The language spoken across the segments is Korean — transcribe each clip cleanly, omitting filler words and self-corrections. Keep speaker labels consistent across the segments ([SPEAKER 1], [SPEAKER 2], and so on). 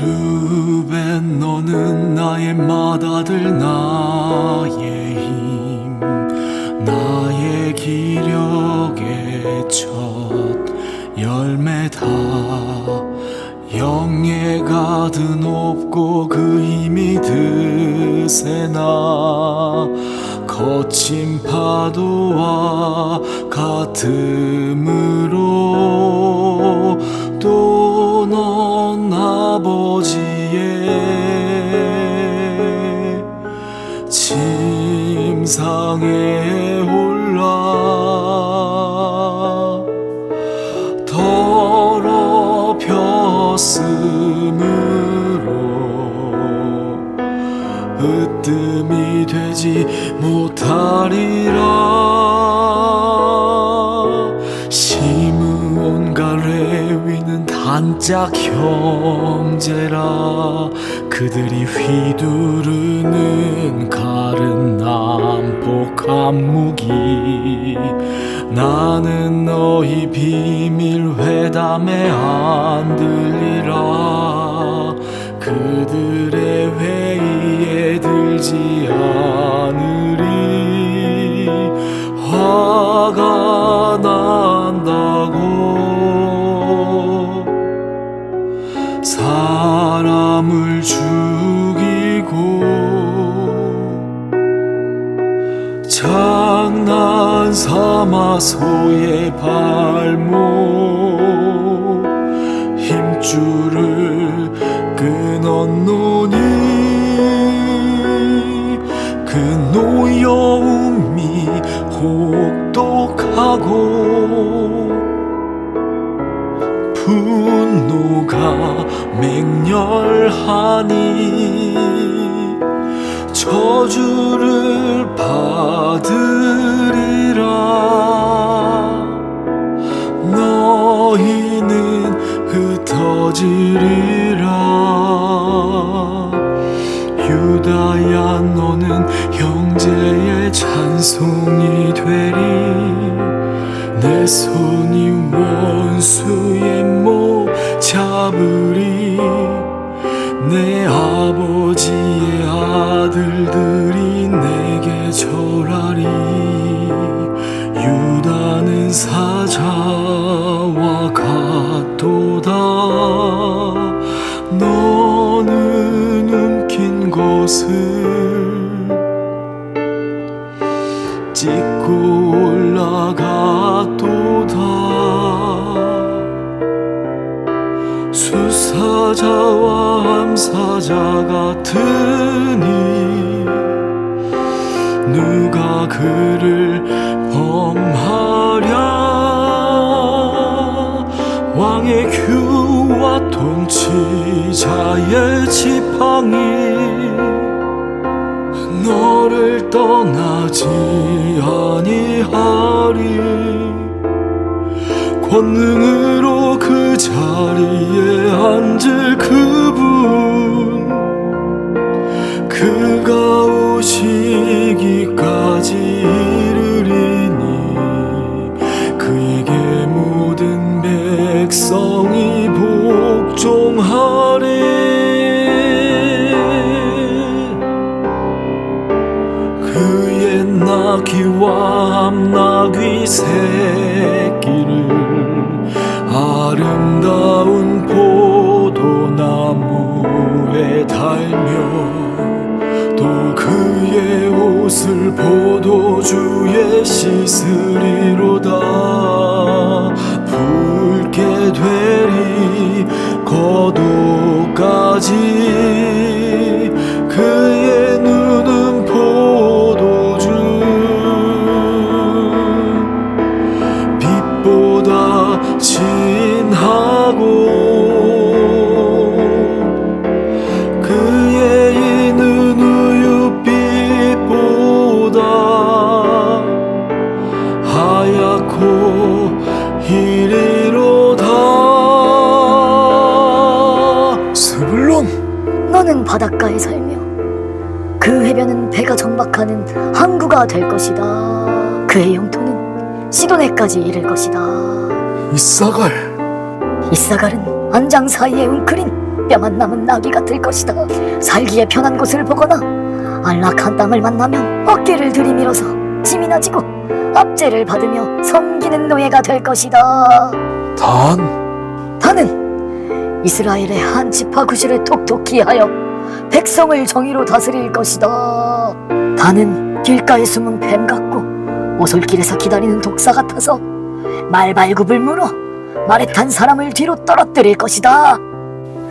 [SPEAKER 1] 르벤 너는 나의 맏아들 나의 힘 나의 기력의 첫 열매다 영예 가득 높고 그 힘이 드세나 거친 파도와 같음으로 또 넌 아버지의 침상에 올라 더럽혔으므로 으뜸이 되지 못하리라. 시므온과 레위는 단짝 형제라. 그들이 휘두르는 칼은 난폭한 무기. 나는 너희 비밀 회담에 안 들리라. 그들의 회의에 들지 않으리. 화가 난다고 사람을 죽이고 장난 삼아 소의 발목 힘줄을 끊었노니 그 노여움이 혹독하고 분노가 맹렬하니 저주를 받으리라. 너희는 흩어지리라. 유다야 너는 형제의 찬송이 되리. 내 손이 원수의 목 잡으리. 내 아버지의 아들들이 내게 절하리. 유다는 사자와 같도다. 너는 움킨 것을 찢고 올라갔도다. 수사자와 암사자 같으니 누가 그를 범하랴. 왕의 규와 통치자의 지팡이 너를 떠나지 아니하리. 권능으로 그 자리에 앉을 그분 그가 오시기까지 이르리니 그에게 모든 백성이 복종하리. 그의 나귀와 암나귀 새끼를 아름다운 포도나무에 달며 또 그의 옷을 포도주에 씻으리로다. 붉게 되리 거도까지 그의 눈은 포도주 빛보다 진하고 그의 이는 우윳빛보다 하얗고 이리로다. 스불론
[SPEAKER 2] 너는 바닷가에 살며 그 해변은 배가 정 천박하는 항구가 될 것이다. 그의 영토는 시도네까지 이를 것이다. 이사갈은 안장 사이에 웅크린 뼈만 남은 나귀가 될 것이다. 살기에 편한 곳을 보거나 안락한 땅을 만나면 어깨를 들이밀어서 짐이나 지고 압제를 받으며 섬기는 노예가 될 것이다. 단은 이스라엘의 한 지파 구실을 톡톡히 하여 백성을 정의로 다스릴 것이다. 단은 길가에 숨은 뱀 같고 오솔길에서 기다리는 독사 같아서 말발굽을 물어 말에 탄 사람을 뒤로 떨어뜨릴 것이다.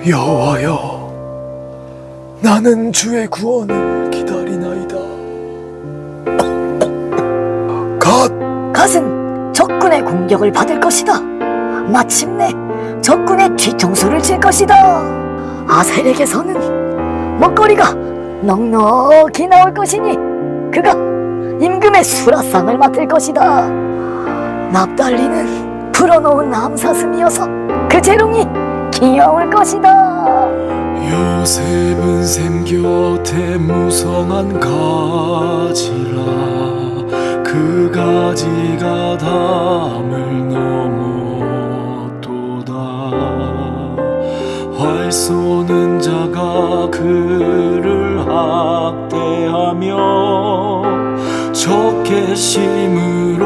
[SPEAKER 1] 여호와여, 나는 주의 구원을 기다리나이다.
[SPEAKER 2] 갓은 적군의 공격을 받을 것이다. 마침내 적군의 뒤통수를 칠 것이다. 아셀에게서는 먹거리가 넉넉히 나올 것이니 그가 임금의 수라상을 맡을 것이다. 납달리는 풀어놓은 암사슴이어서 그 재롱이 귀여울 것이다.
[SPEAKER 1] 요셉은 샘 곁에 무성한 가지라. 그 가지가 담을 넘어도다. 활 쏘는 자가 그를 학대하며 적개심으로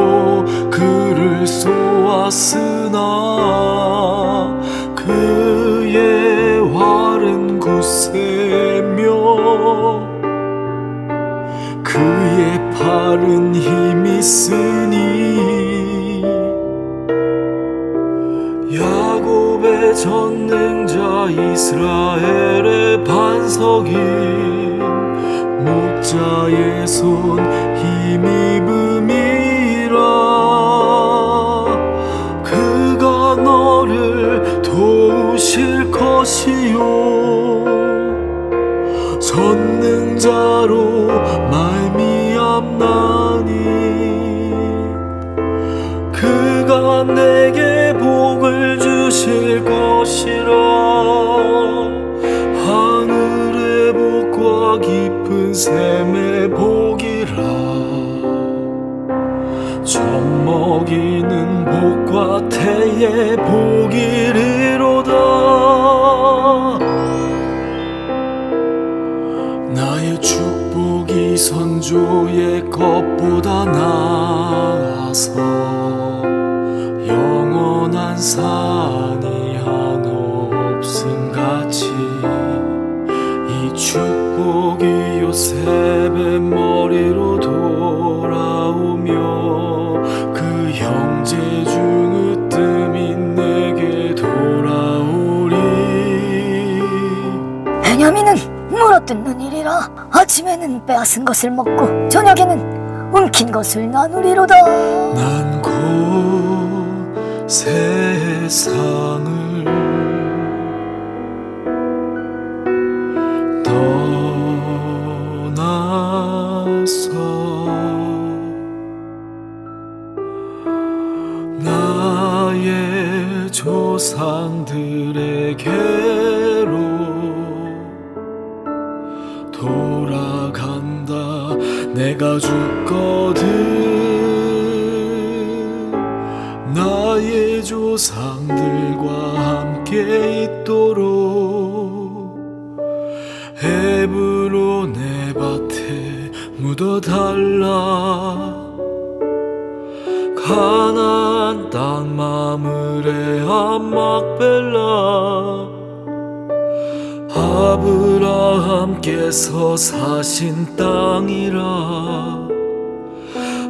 [SPEAKER 1] 그를 쏘았으나 그의 활은 굳세며 그의 팔은 힘이 있으니 야곱의 전능자 이스라엘의 반석인 목자의 손 힘입음이라. 그가 너를 도우실 것이요 전능자로 말미암나니 그가 내게 복을 주실 것이라. 하늘의 복과 깊은 샘의 복이라. 젖먹이는 복과 태의 복이리로다. 나의 축복이 선조의 것보다 나아서 영원한 산이 한없음같이 이 축복이 요셉의 머리로 돌아오며 그 형제 중 으뜸이 내게 돌아오리.
[SPEAKER 2] 베냐민은 물어뜯는 일이라. 아침에는 빼앗은 것을 먹고 저녁에는 움킨 것을 나누리로다.
[SPEAKER 1] 난 곧 세상을 떠나서 나의 조상들에게로 돌아간다. 내가 죽거든 나의 조상들과 함께 있도록 헤브론의 밭에 묻어달라. 가나안 땅 마므레아 막벨라. 아브라함께서 사신 땅이라.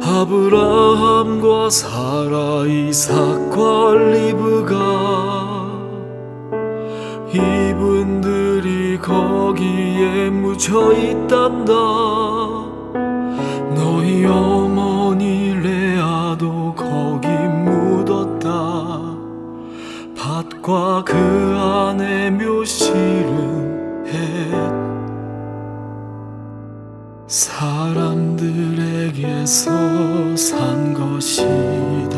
[SPEAKER 1] 아브라함과 사라 이삭과 리브가 이분들이 거기에 묻혀 있단다. 너희 어머니 레아도 거기 묻었다. 밭과 그 안에 묘실은 해 사람들에게서 산 것이다.